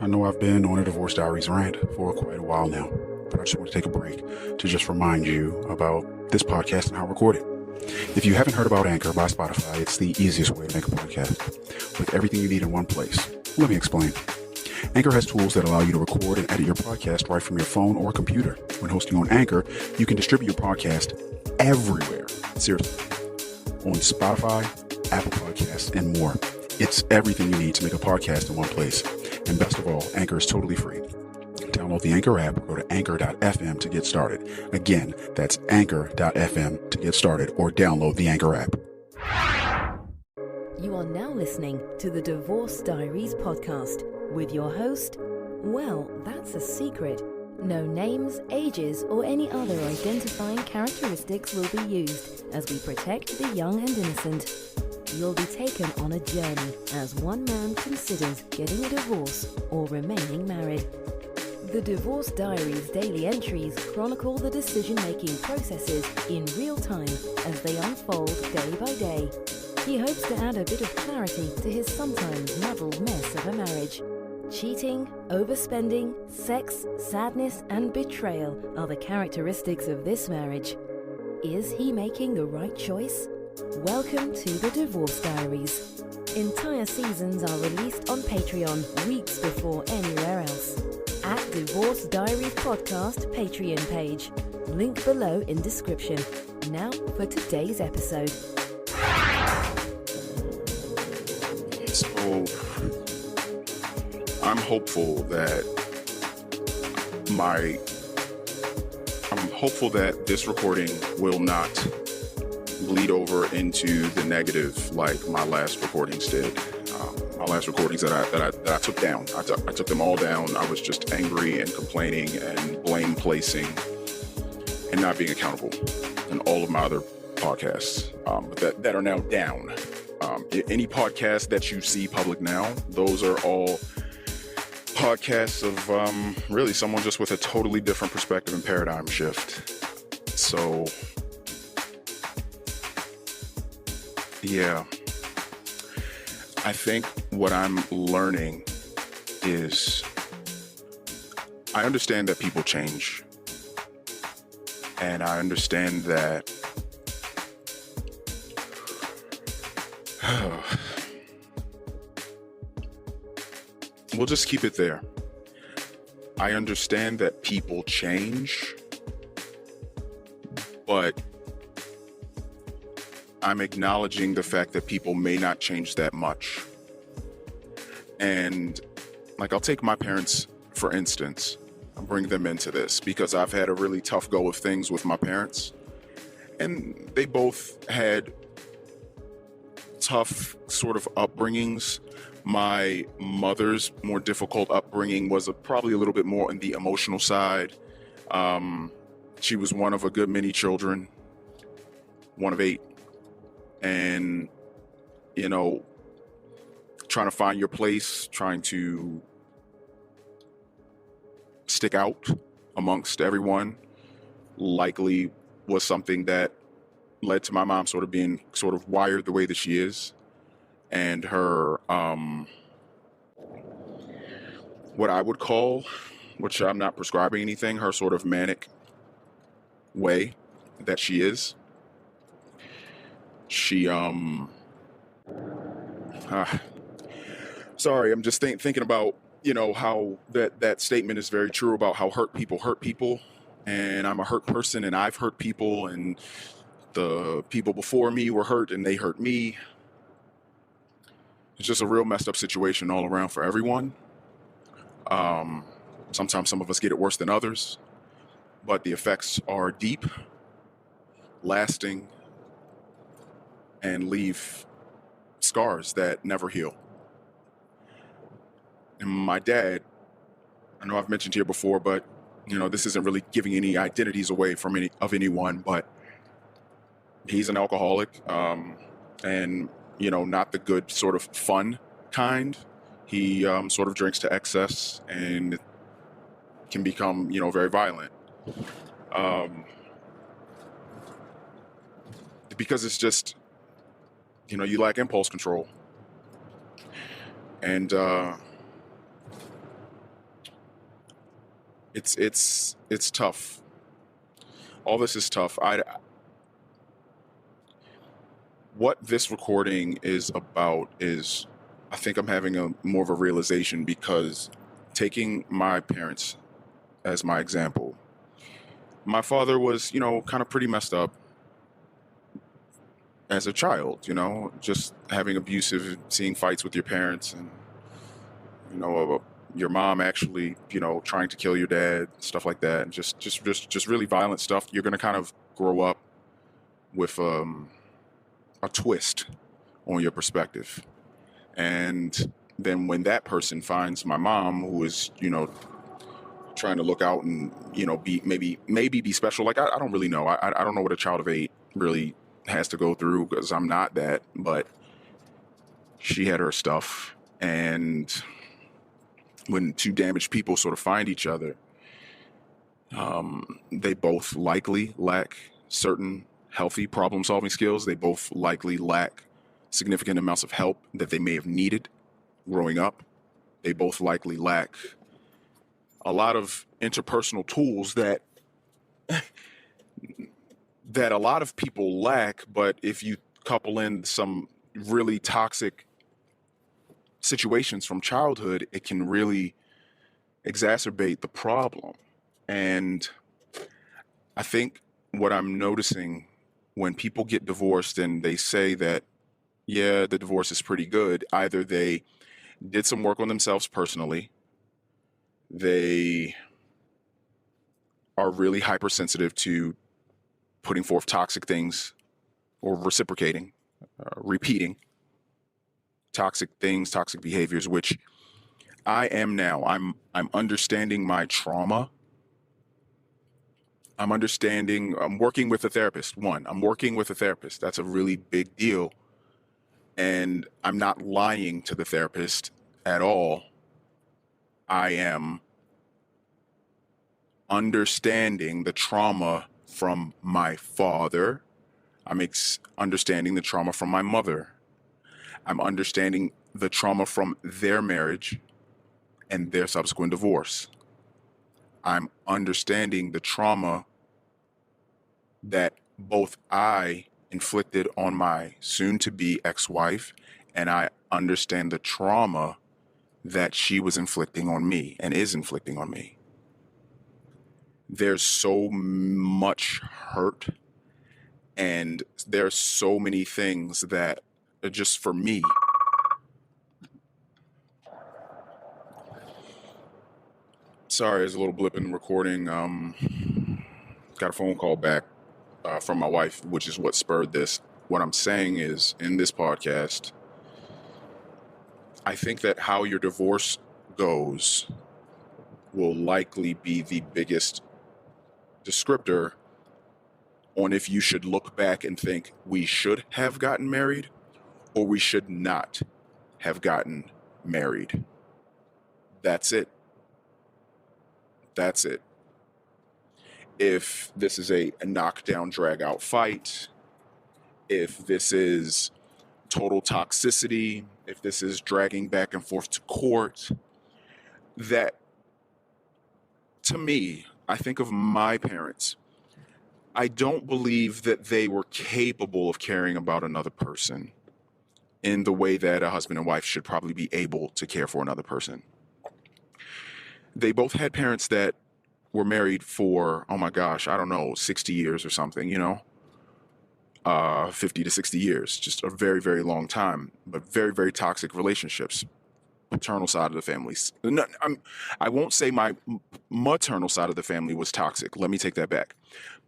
I know I've been on a Divorce Diaries rant for quite a while now, but I just want to take a break to just remind you about this podcast and how I record it. If you haven't heard about Anchor by Spotify, it's the easiest way to make a podcast with everything you need in one place. Let me explain. Anchor has tools that allow you to record and edit your podcast right from your phone or computer. When hosting on Anchor, you can distribute your podcast everywhere. Seriously. On Spotify, Apple Podcasts, and more. It's everything you need to make a podcast in one place. And best of all, Anchor is totally free. Download the Anchor app or go to anchor.fm to get started. Again, that's anchor.fm to get started, or download the Anchor app. You are now listening to the Divorce Diaries podcast with your host, well, that's a secret. No names, ages, or any other identifying characteristics will be used as we protect the young and innocent. You'll be taken on a journey as one man considers getting a divorce or remaining married. The Divorce Diaries daily entries chronicle the decision-making processes in real time as they unfold day by day. He hopes to add a bit of clarity to his sometimes muddled mess of a marriage. Cheating, overspending, sex, sadness, and betrayal are the characteristics of this marriage. Is he making the right choice? Welcome to the Divorce Diaries. Entire seasons are released on Patreon weeks before anywhere else. At Divorce Diaries Podcast Patreon page. Link below in description. Now for today's episode. So, I'm hopeful that this recording will not bleed over into the negative like my last recordings did. My last recordings that I took down. I took them all down. I was just angry and complaining and blame placing and not being accountable. And all of my other podcasts that are now down. Any podcast that you see public now, those are all podcasts of really someone just with a totally different perspective and paradigm shift. So, yeah. I think what I'm learning is I understand that people change. And I understand that we'll just keep it there. I understand that people change, but I'm acknowledging the fact that people may not change that much. And like, I'll take my parents, for instance. I'll bring them into this because I've had a really tough go of things with my parents. And they both had tough sort of upbringings. My mother's more difficult upbringing was probably a little bit more on the emotional side. She was one of a good many children, one of 8. And, you know, trying to find your place, trying to stick out amongst everyone likely was something that led to my mom sort of being sort of wired the way that she is. And her, what I would call, which I'm not prescribing anything, her sort of manic way that she is. She, sorry, I'm just thinking about, you know, how that statement is very true about how hurt people. And I'm a hurt person and I've hurt people and the people before me were hurt and they hurt me. It's just a real messed up situation all around for everyone. Sometimes some of us get it worse than others, but the effects are deep, lasting, and leave scars that never heal. And my dad, I know I've mentioned here before, but you know, this isn't really giving any identities away from anyone, but he's an alcoholic, and you know, not the good sort of fun kind. He sort of drinks to excess and can become, you know, very violent. Because it's just, you know, you lack impulse control. And it's tough. All this is tough. What this recording is about is, I think I'm having a more of a realization, because taking my parents as my example, my father was, kind of pretty messed up as a child, just having abusive, seeing fights with your parents, and, your mom actually, trying to kill your dad, stuff like that, and just really violent stuff. You're going to kind of grow up with a twist on your perspective. And then when that person finds my mom, who is, trying to look out and, be maybe be special. Like, I don't really know. I don't know what a child of 8 really has to go through, because I'm not that, but she had her stuff. And when two damaged people sort of find each other, they both likely lack certain healthy problem-solving skills. They both likely lack significant amounts of help that they may have needed growing up. They both likely lack a lot of interpersonal tools that a lot of people lack, but if you couple in some really toxic situations from childhood, it can really exacerbate the problem. And I think what I'm noticing when people get divorced and they say that, yeah, the divorce is pretty good, either they did some work on themselves personally, they are really hypersensitive to putting forth toxic things or reciprocating, repeating toxic things, toxic behaviors, which I am now. I'm understanding my trauma. I'm working with a therapist. I'm working with a therapist. That's a really big deal. And I'm not lying to the therapist at all. I am understanding the trauma from my father. I'm understanding the trauma from my mother. I'm understanding the trauma from their marriage and their subsequent divorce. I'm understanding the trauma that both I inflicted on my soon-to-be ex-wife, and I understand the trauma that she was inflicting on me and is inflicting on me. There's so much hurt, and there's so many things that are just, for me, sorry, there's a little blip in the recording. Got a phone call back from my wife, which is what spurred this. What I'm saying is, in this podcast, I think that how your divorce goes will likely be the biggest descriptor on if you should look back and think we should have gotten married or we should not have gotten married. That's it. That's it. If this is a knockdown, drag out fight, if this is total toxicity, if this is dragging back and forth to court, that, to me, I think of my parents. I don't believe that they were capable of caring about another person in the way that a husband and wife should probably be able to care for another person. They both had parents that were married for, oh my gosh, I don't know, 60 years or something, 50 to 60 years, just a very, very long time, but very, very toxic relationships. Paternal side of the family. No, I won't say my maternal side of the family was toxic. Let me take that back.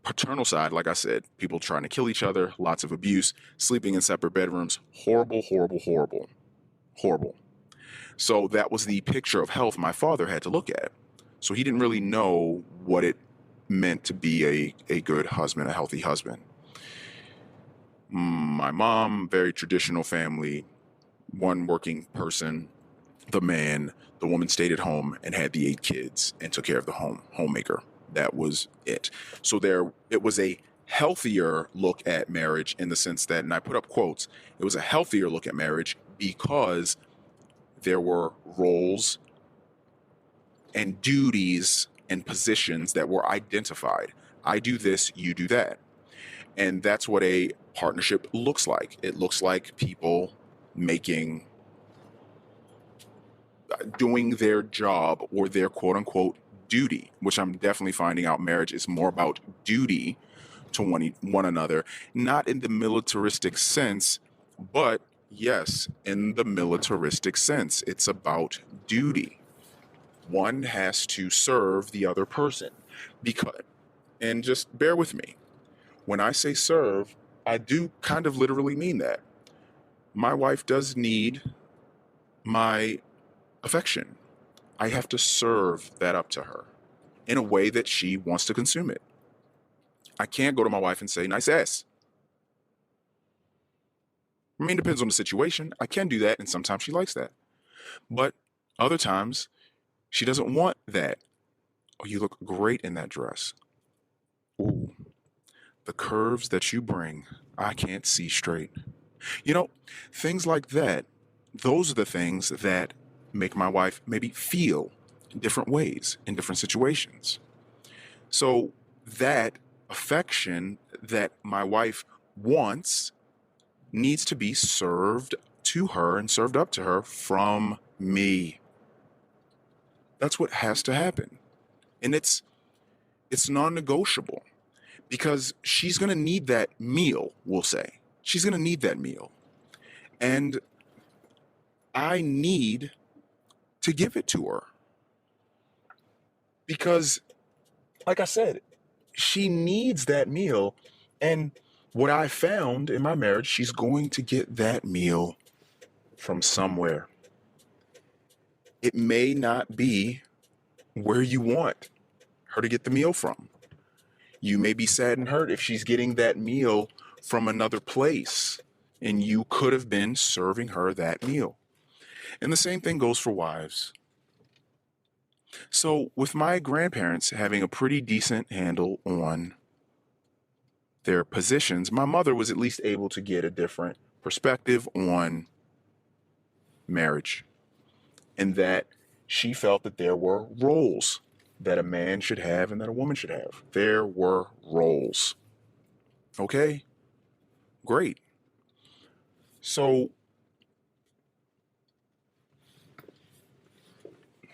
Paternal side, like I said, people trying to kill each other, lots of abuse, sleeping in separate bedrooms, horrible, horrible, horrible, horrible. So that was the picture of health my father had to look at. So he didn't really know what it meant to be a good husband, a healthy husband. My mom, very traditional family, one working person, the man, the woman stayed at home and had the 8 kids and took care of the homemaker. That was it. So it was a healthier look at marriage in the sense that, and I put up quotes, it was a healthier look at marriage because there were roles and duties and positions that were identified. I do this, you do that. And that's what a partnership looks like. It looks like people doing their job or their quote unquote duty, which I'm definitely finding out marriage is more about duty to one another, not in the militaristic sense, but yes, in the militaristic sense. It's about duty. One has to serve the other person. Because, and just bear with me, when I say serve, I do kind of literally mean that. My wife does need my affection. I have to serve that up to her in a way that she wants to consume it. I can't go to my wife and say, nice ass. I mean, it depends on the situation. I can do that, and sometimes she likes that. But other times, she doesn't want that. Oh, you look great in that dress. Ooh, the curves that you bring, I can't see straight. You know, things like that, those are the things that make my wife maybe feel different ways in different situations. So that affection that my wife wants needs to be served to her and served up to her from me. That's what has to happen. And it's non-negotiable because she's going to need that meal, we'll say. She's going to need that meal. And I need to give it to her. Because, like I said, she needs that meal. And what I found in my marriage, she's going to get that meal from somewhere. It may not be where you want her to get the meal from. You may be sad and hurt if she's getting that meal from another place, and you could have been serving her that meal. And the same thing goes for wives. So with my grandparents having a pretty decent handle on their positions, my mother was at least able to get a different perspective on marriage, and that she felt that there were roles that a man should have and that a woman should have. There were roles. Okay? Great. So,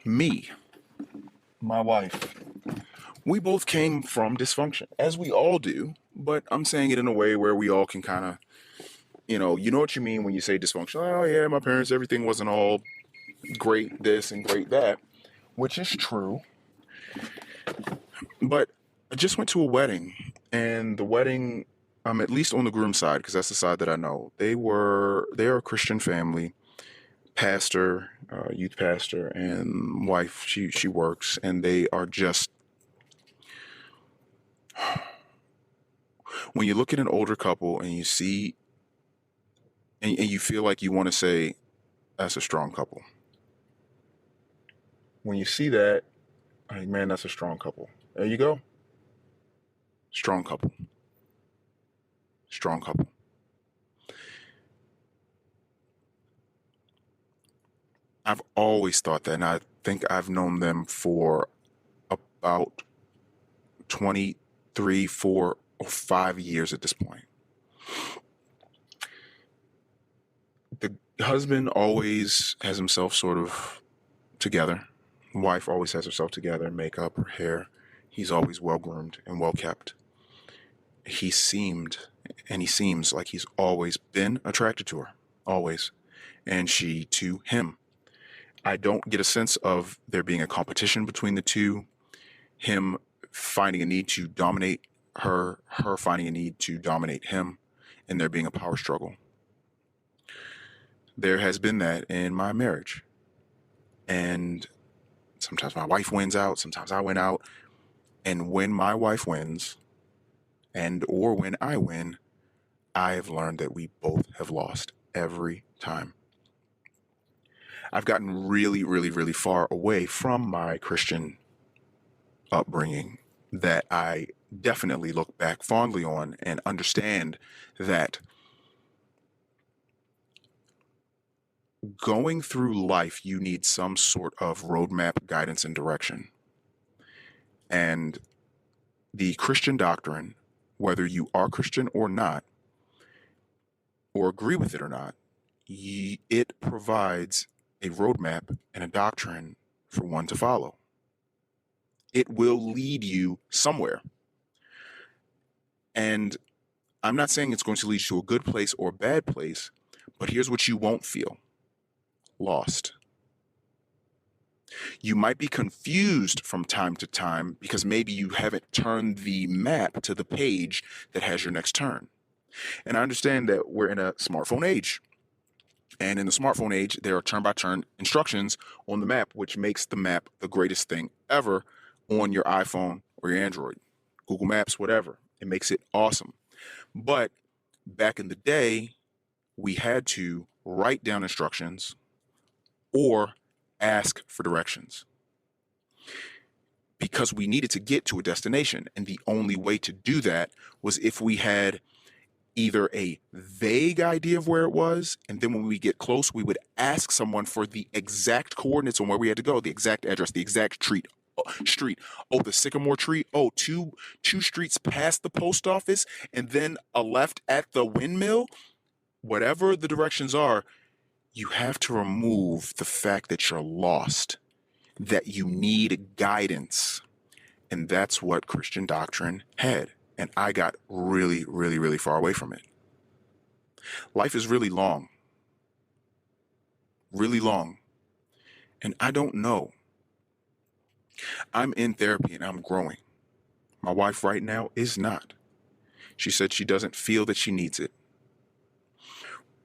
me, my wife, we both came from dysfunction, as we all do, but I'm saying it in a way where we all can kind of, you know what you mean when you say dysfunction. Oh yeah, my parents, everything wasn't all great this and great that, which is true. But I just went to a wedding, and the wedding, at least on the groom's side, because that's the side that I know, they are a Christian family, pastor, youth pastor, and wife, she works, and they are just, when you look at an older couple and you see, and you feel like you want to say, that's a strong couple. When you see that, like, man, that's a strong couple. There you go. Strong couple. Strong couple. I've always thought that, and I think I've known them for about 23, 4, or 5 years at this point. The husband always has himself sort of together. Wife always has herself together, makeup, her hair. He's always well groomed and well kept. He seems like he's always been attracted to her, always, and she to him. I don't get a sense of there being a competition between the two, him finding a need to dominate her finding a need to dominate him, and there being a power struggle. There has been that in my marriage. And sometimes my wife wins out, sometimes I win out. And when my wife wins, or when I win, I have learned that we both have lost every time. I've gotten really, really, really far away from my Christian upbringing that I definitely look back fondly on and understand that going through life, you need some sort of roadmap, guidance, and direction. And the Christian doctrine, whether you are Christian or not, or agree with it or not, it provides a roadmap and a doctrine for one to follow. It will lead you somewhere. And I'm not saying it's going to lead you to a good place or a bad place, but here's what you won't feel: lost. You might be confused from time to time because maybe you haven't turned the map to the page that has your next turn. And I understand that we're in a smartphone age. And in the smartphone age, there are turn-by-turn instructions on the map, which makes the map the greatest thing ever on your iPhone or your Android, Google Maps, whatever. It makes it awesome. But back in the day, we had to write down instructions or ask for directions because we needed to get to a destination. And the only way to do that was if we had either a vague idea of where it was, and then when we get close, we would ask someone for the exact coordinates on where we had to go, the exact address, the exact street. Oh, the sycamore tree. Oh, two streets past the post office, and then a left at the windmill. Whatever the directions are, you have to remove the fact that you're lost, that you need guidance. And that's what Christian doctrine had. And I got really, really, really far away from it. Life is really long. Really long. And I don't know. I'm in therapy and I'm growing. My wife right now is not. She said she doesn't feel that she needs it.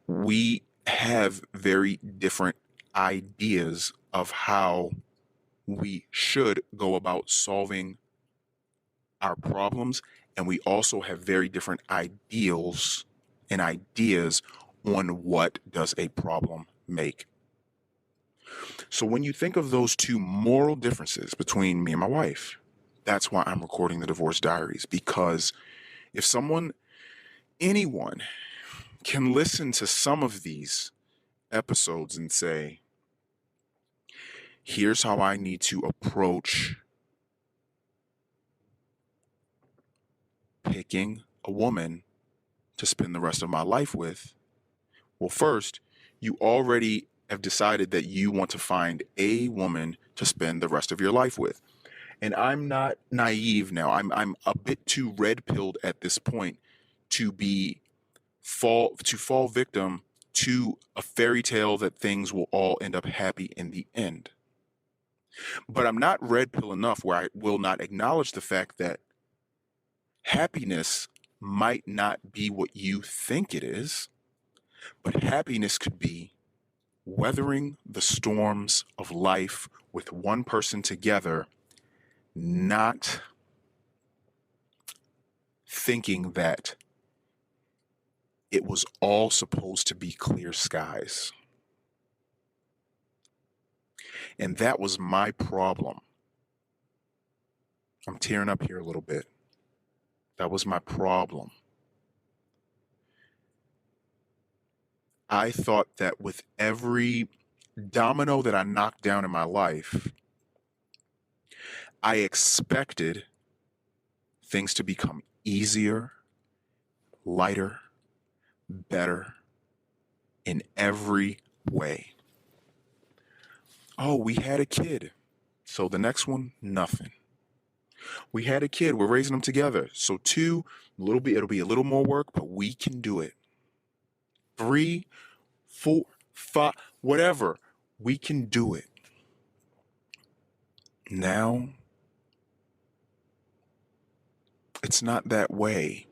We have very different ideas of how we should go about solving our problems, and we also have very different ideals and ideas on what does a problem make. So when you think of those two moral differences between me and my wife, that's why I'm recording the Divorce Diaries, because if anyone can listen to some of these episodes and say, here's how I need to approach picking a woman to spend the rest of my life with. Well, first, you already have decided that you want to find a woman to spend the rest of your life with. And I'm not naive now. I'm a bit too red-pilled at this point to fall victim to a fairy tale that things will all end up happy in the end. But I'm not red pill enough where I will not acknowledge the fact that happiness might not be what you think it is, but happiness could be weathering the storms of life with one person together, not thinking that it was all supposed to be clear skies. And that was my problem. I'm tearing up here a little bit. That was my problem. I thought that with every domino that I knocked down in my life, I expected things to become easier, lighter, better in every way. Oh, we had a kid. So the next one, nothing. We had a kid. We're raising them together. So 2, it'll be a little more work, but we can do it. 3, 4, 5, whatever. We can do it. Now, it's not that way.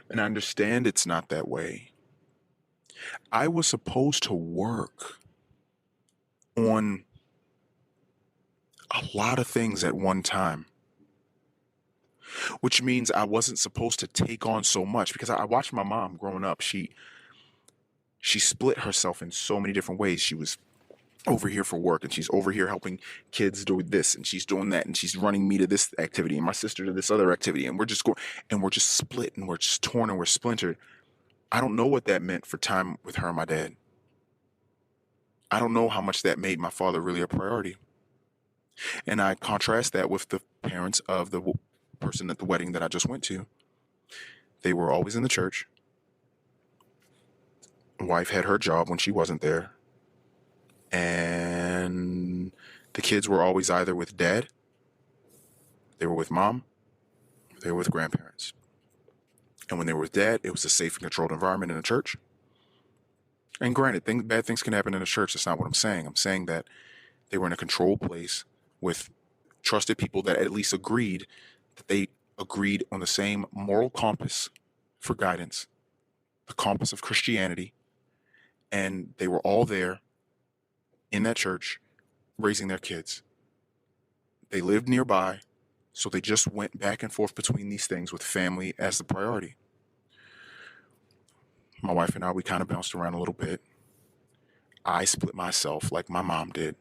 And I understand it's not that way. I was supposed to work on a lot of things at one time, which means I wasn't supposed to take on so much, because I watched my mom growing up. She split herself in so many different ways. She was over here for work, and she's over here helping kids do this, and she's doing that, and she's running me to this activity and my sister to this other activity, and we're just split, and we're just torn, and we're splintered. I don't know what that meant for time with her and my dad. I don't know how much that made my father really a priority. And I contrast that with the parents of the person at the wedding that I just went to. They were always in the church. Wife had her job when she wasn't there. And the kids were always either with dad, they were with mom, they were with grandparents. And when they were with dad, it was a safe and controlled environment in the church. And granted, bad things can happen in the church. That's not what I'm saying. I'm saying that they were in a controlled place with trusted people that at least agreed on the same moral compass for guidance, the compass of Christianity. And they were all there in that church raising their kids. They lived nearby, so they just went back and forth between these things with family as the priority. My wife and I, we kind of bounced around a little bit. I split myself like my mom did.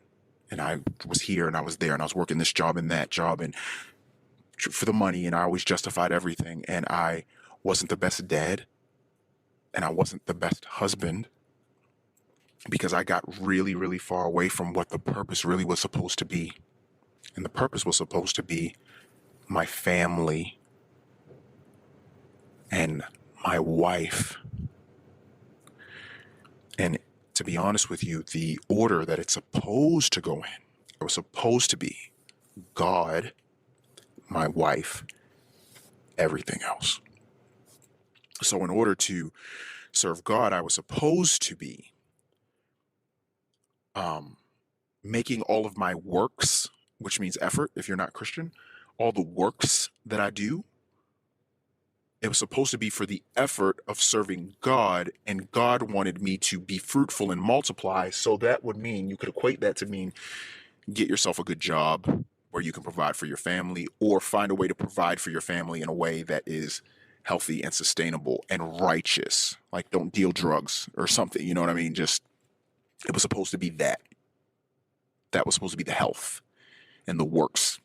And I was here and I was there and I was working this job and that job and for the money, and I always justified everything. And I wasn't the best dad and I wasn't the best husband because I got really, really far away from what the purpose really was supposed to be. And the purpose was supposed to be my family and my wife. And to be honest with you, the order that it's supposed to go in, it was supposed to be God, my wife, everything else. So in order to serve God, I was supposed to be making all of my works, which means effort if you're not Christian, all the works that I do, it was supposed to be for the effort of serving God, and God wanted me to be fruitful and multiply. So that would mean, you could equate that to mean get yourself a good job where you can provide for your family, or find a way to provide for your family in a way that is healthy and sustainable and righteous. Like, don't deal drugs or something, you know what I mean? Just, it was supposed to be that. That was supposed to be the health and the works.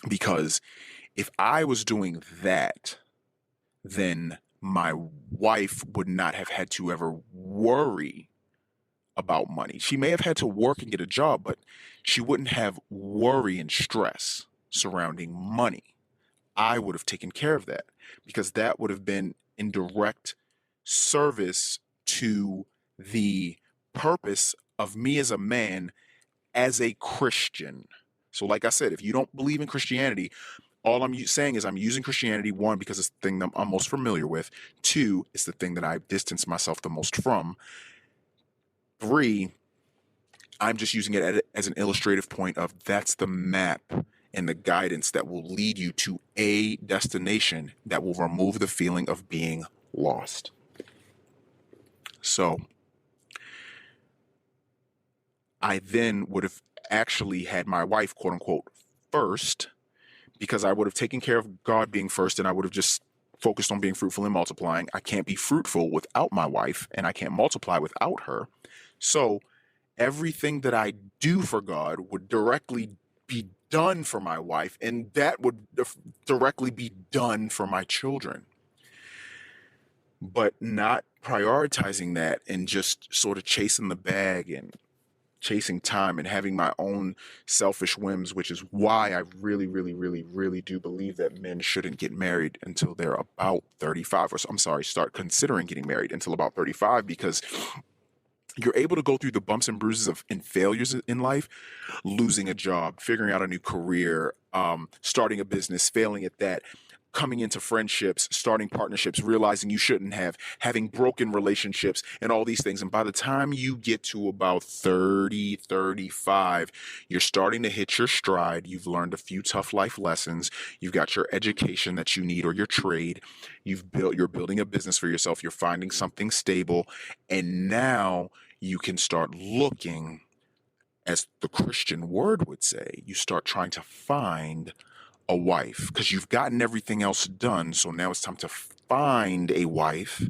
Because if I was doing that, then my wife would not have had to ever worry about money. She may have had to work and get a job, but she wouldn't have worry and stress surrounding money. I would have taken care of that because that would have been in direct service to the purpose of me as a man, as a Christian. So like I said, if you don't believe in Christianity, all I'm saying is I'm using Christianity, one, because it's the thing that I'm most familiar with. Two, it's the thing that I've distanced myself the most from. Three, I'm just using it as an illustrative point of that's the map and the guidance that will lead you to a destination that will remove the feeling of being lost. So I then would have actually had my wife, quote unquote, first, because I would have taken care of God being first, and I would have just focused on being fruitful and multiplying. I can't be fruitful without my wife, and I can't multiply without her. So everything that I do for God would directly be done for my wife, and that would directly be done for my children. But not prioritizing that and just sort of chasing the bag and chasing time and having my own selfish whims, which is why I really, really, really, really do believe that men shouldn't get married until they're about 35, or I'm sorry, start considering getting married until about 35, because you're able to go through the bumps and bruises and failures in life, losing a job, figuring out a new career, starting a business, failing at that, coming into friendships, starting partnerships, realizing you shouldn't have, having broken relationships, and all these things. And by the time you get to about 30, 35, you're starting to hit your stride. You've learned a few tough life lessons. You've got your education that you need, or your trade. You're building a business for yourself. You're finding something stable. And now you can start looking, as the Christian word would say, you start trying to find a wife, because you've gotten everything else done. So now it's time to find a wife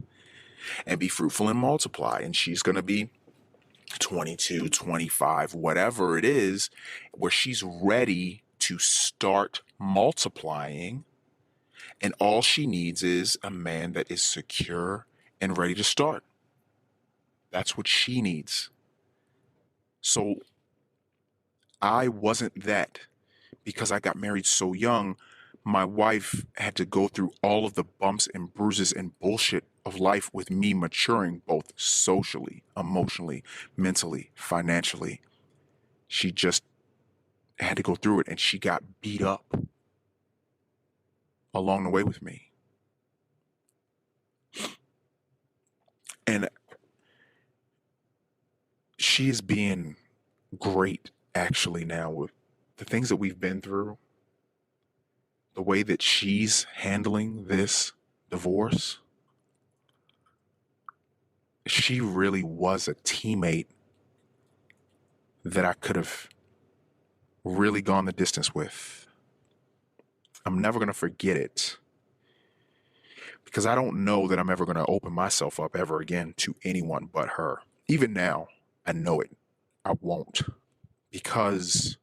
and be fruitful and multiply. And she's going to be 22, 25, whatever it is, where she's ready to start multiplying. And all she needs is a man that is secure and ready to start. That's what she needs. So I wasn't that. because I got married so young, my wife had to go through all of the bumps and bruises and bullshit of life with me maturing both socially, emotionally, mentally, financially. She just had to go through it, and she got beat up along the way with me. And she is being great actually now with the things that we've been through, the way that she's handling this divorce. She really was a teammate that I could have really gone the distance with. I'm never going to forget it, because I don't know that I'm ever going to open myself up ever again to anyone but her. Even now, I know it. I won't, because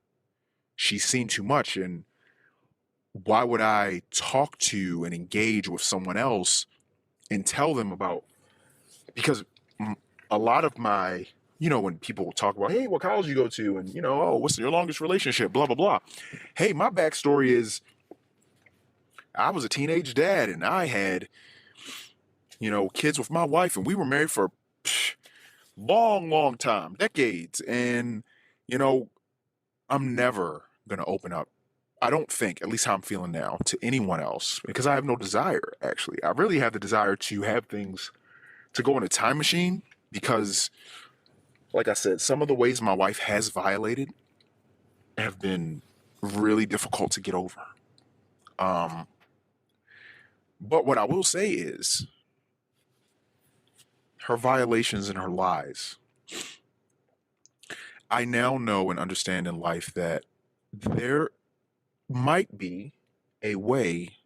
she's seen too much. And why would I talk to and engage with someone else and tell them about, because a lot of my, when people talk about, hey, what college you go to? And, oh, what's your longest relationship? Blah, blah, blah. Hey, my backstory is I was a teenage dad, and I had, kids with my wife, and we were married for long time, decades. And, I'm never going to open up, I don't think, at least how I'm feeling now, to anyone else, because I have no desire, actually. I really have the desire to have things, to go in a time machine, because, like I said, some of the ways my wife has violated have been really difficult to get over. But what I will say is, her violations and her lies, I now know and understand in life that there might be a way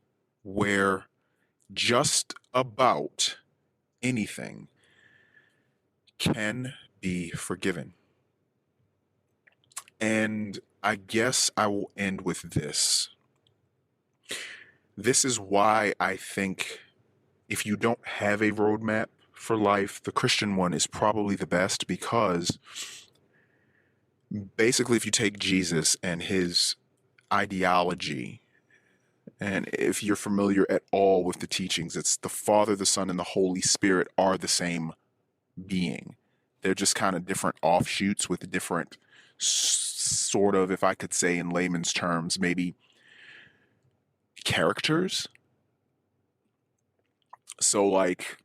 where just about anything can be forgiven. And I guess I will end with this. This is why I think if you don't have a roadmap for life, the Christian one is probably the best, because basically if you take Jesus and his ideology, and if you're familiar at all with the teachings, it's the Father, the Son, and the Holy Spirit are the same being. They're just kind of different offshoots with different sort of, if I could say in layman's terms, maybe characters. So like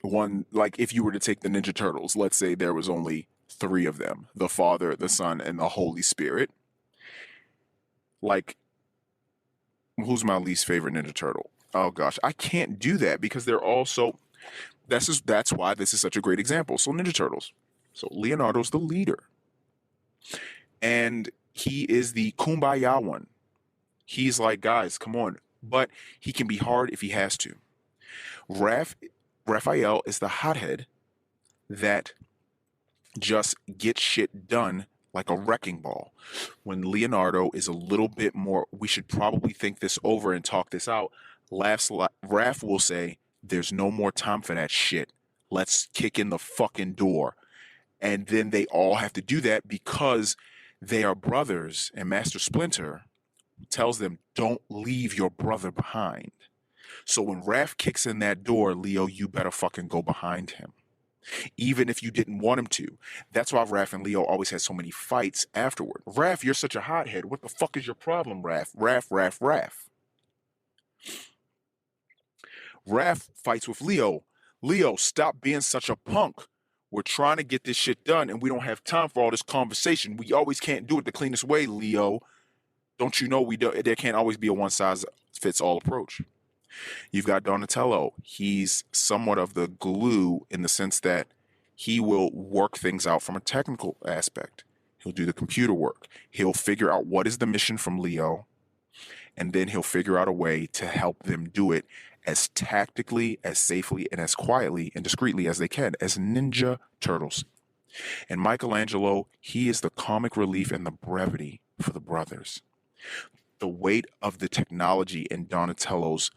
if you were to take the Ninja Turtles, let's say there was only 3 of them, the Father, the Son, and the Holy Spirit. Like, who's my least favorite Ninja Turtle? Oh gosh, I can't do that, because they're all so, that's why this is such a great example. So Ninja Turtles. So Leonardo's the leader, and he is the kumbaya one. He's like, guys, come on. But he can be hard if he has to. Raphael is the hothead that just gets shit done like a wrecking ball. When Leonardo is a little bit more, we should probably think this over and talk this out, Raph will say, there's no more time for that shit. Let's kick in the fucking door. And then they all have to do that because they are brothers, and Master Splinter tells them, don't leave your brother behind. So when Raph kicks in that door, Leo, you better fucking go behind him, even if you didn't want him to. That's why Raph and Leo always had so many fights afterward. Raph, you're such a hothead. What the fuck is your problem, Raph? Raph. Raph fights with Leo. Leo, stop being such a punk. We're trying to get this shit done, and we don't have time for all this conversation. We always can't do it the cleanest way, Leo. Don't you know there can't always be a one-size-fits-all approach. You've got Donatello. He's somewhat of the glue in the sense that he will work things out from a technical aspect. He'll do the computer work. He'll figure out what is the mission from Leo, and then he'll figure out a way to help them do it as tactically, as safely, and as quietly and discreetly as they can, as Ninja Turtles. And Michelangelo, he is the comic relief and the brevity for the brothers. The weight of the technology in Donatello's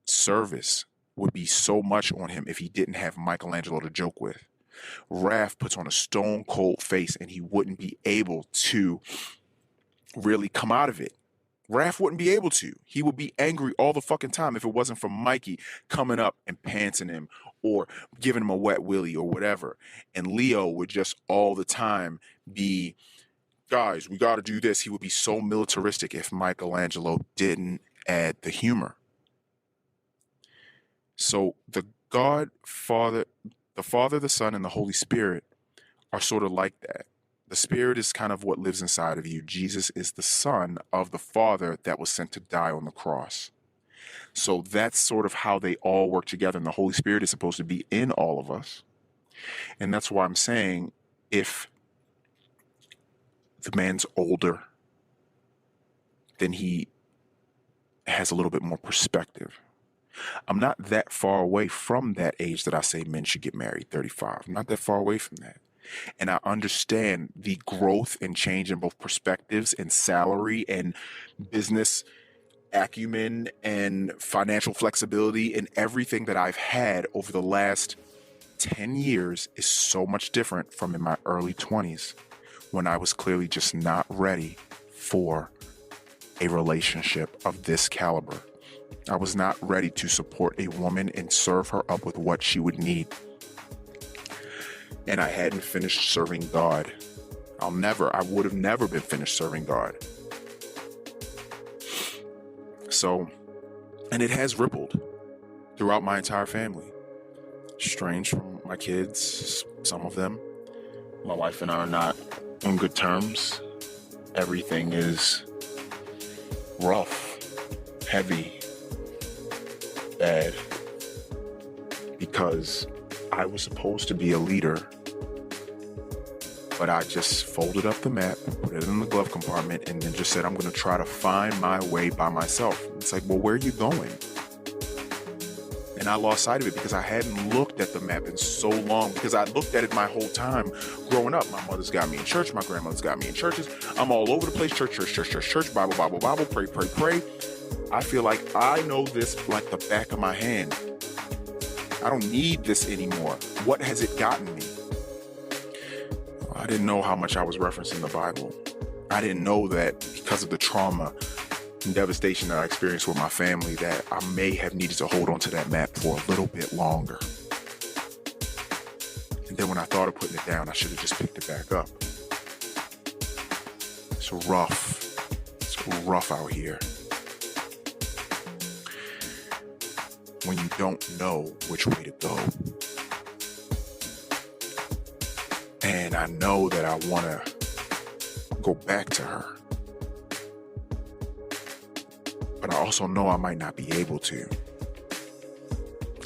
service would be so much on him if he didn't have Michelangelo to joke with. Raph puts on a stone cold face, and he wouldn't be able to really come out of it. Raph wouldn't be able to. He would be angry all the fucking time if it wasn't for Mikey coming up and pantsing him or giving him a wet willy or whatever. And Leo would just all the time be, guys, we got to do this. He would be so militaristic if Michelangelo didn't add the humor. So the Father, the Son, and the Holy Spirit are sort of like that. The Spirit is kind of what lives inside of you. Jesus is the Son of the Father that was sent to die on the cross. So that's sort of how they all work together. And the Holy Spirit is supposed to be in all of us. And that's why I'm saying if the man's older, then he has a little bit more perspective. I'm not that far away from that age that I say men should get married, 35. I'm not that far away from that. And I understand the growth and change in both perspectives and salary and business acumen and financial flexibility, and everything that I've had over the last 10 years is so much different from in my early 20s when I was clearly just not ready for a relationship of this caliber. I was not ready to support a woman and serve her up with what she would need. And I hadn't finished serving God. I would have never been finished serving God. So, and it has rippled throughout my entire family. Estranged from my kids, some of them. My wife and I are not on good terms. Everything is rough, heavy, bad. Because I was supposed to be a leader, but I just folded up the map, put it in the glove compartment, and then just said, I'm going to try to find my way by myself. It's like, well, where are you going? And I lost sight of it because I hadn't looked at the map in so long, because I looked at it my whole time growing up. My mother's got me in church. My grandmother's got me in churches. I'm all over the place. Church, Bible, pray. I feel like I know this like the back of my hand. I don't need this anymore. What has it gotten me? I didn't know how much I was referencing the Bible. I didn't know that because of the trauma and devastation that I experienced with my family, that I may have needed to hold on to that map for a little bit longer. And then when I thought of putting it down, I should have just picked it back up. It's rough. It's rough out here. When you don't know which way to go. And I know that I want to go back to her. But I also know I might not be able to.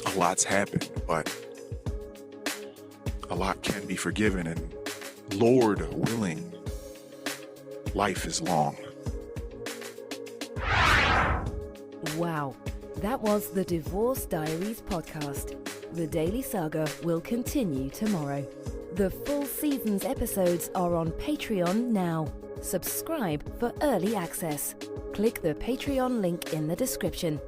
A lot's happened, but a lot can be forgiven, and Lord willing, life is long. Wow, that was the Divorce Diaries podcast. The daily saga will continue tomorrow. The full season's episodes are on Patreon now. Subscribe for early access. Click the Patreon link in the description.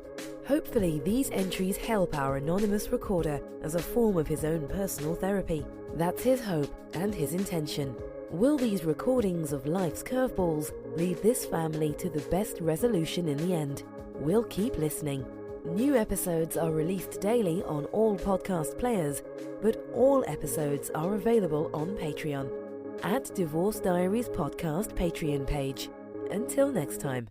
Hopefully these entries help our anonymous recorder as a form of his own personal therapy. That's his hope and his intention. Will these recordings of life's curveballs lead this family to the best resolution in the end? We'll keep listening. New episodes are released daily on all podcast players, but all episodes are available on Patreon at Divorce Diaries Podcast Patreon page. Until next time.